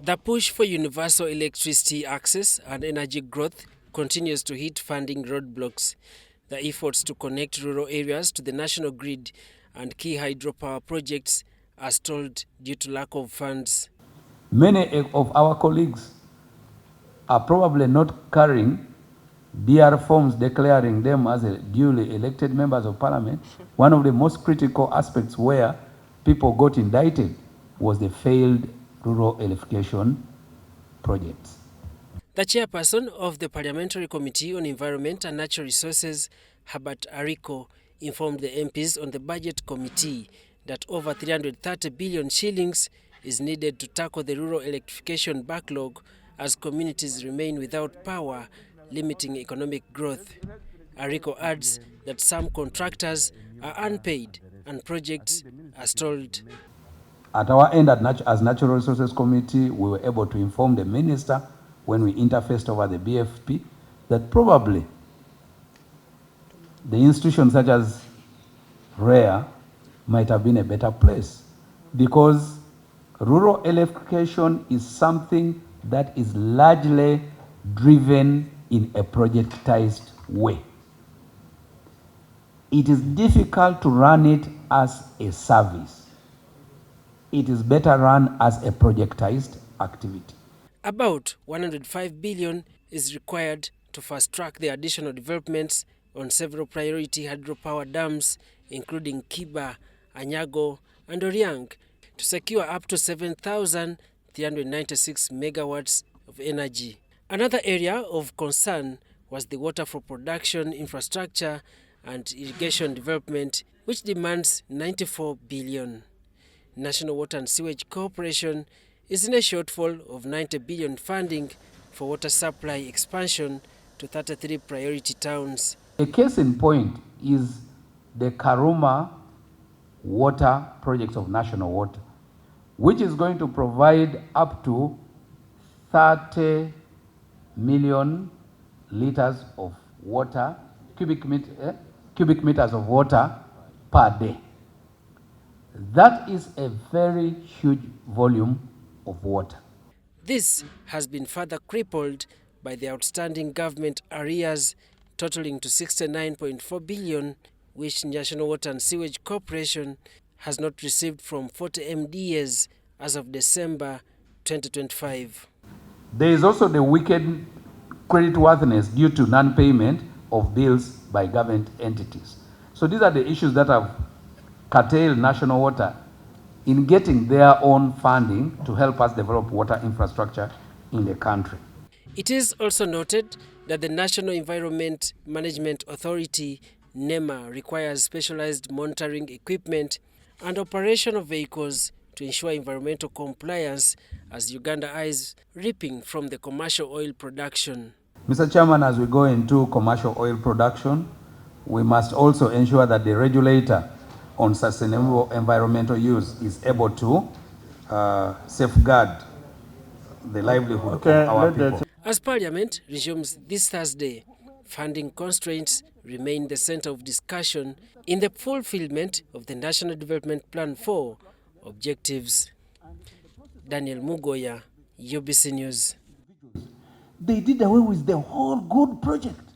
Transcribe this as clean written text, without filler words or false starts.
The push for universal electricity access and energy growth continues to hit funding roadblocks. The efforts to connect rural areas to the national grid and key hydropower projects are stalled due to lack of funds. Many of our colleagues are probably not carrying DR forms declaring them as duly elected members of parliament. One of the most critical aspects where people got indicted was the failed rural electrification projects. The chairperson of the Parliamentary Committee on Environment and Natural Resources, Herbert Ariko, informed the MPs on the Budget Committee that over 330 billion shillings is needed to tackle the rural electrification backlog as communities remain without power, limiting economic growth. Ariko adds that some contractors are unpaid and projects are stalled. At our end, as Natural Resources Committee, we were able to inform the minister when we interfaced over the BFP that probably the institutions such as REA might have been a better place, because rural electrification is something that is largely driven in a projectized way. It is difficult to run it as a service. It is better run as a projectized activity. About 105 billion is required to fast-track the additional developments on several priority hydropower dams, including Kiba, Anyago, and Oriang, to secure up to 7,396 megawatts of energy. Another area of concern was the water for production infrastructure and irrigation development, which demands 94 billion. National Water and Sewage Corporation is in a shortfall of 90 billion funding for water supply expansion to 33 priority towns. A case in point is the Karuma water project of National Water, which is going to provide up to 30 million liters of water, cubic meters of water per day. That is a very huge volume of water. This has been further crippled by the outstanding government arrears totaling to 69.4 billion, which National Water and Sewage Corporation has not received from 40 MDAs as of December 2025. There is also the wicked creditworthiness due to non-payment of bills by government entities. So these are the issues that have curtailed National Water in getting their own funding to help us develop water infrastructure in the country. It is also noted that the National Environment Management Authority, NEMA, requires specialized monitoring equipment and operation of vehicles to ensure environmental compliance as Uganda eyes reaping from the commercial oil production. Mr. Chairman, as we go into commercial oil production, we must also ensure that the regulator on sustainable environmental use is able to safeguard the livelihood of our people. As Parliament resumes this Thursday, funding constraints remain the center of discussion in the fulfillment of the National Development Plan 4 objectives. Daniel Mugoya, UBC News. They did away with the whole good project.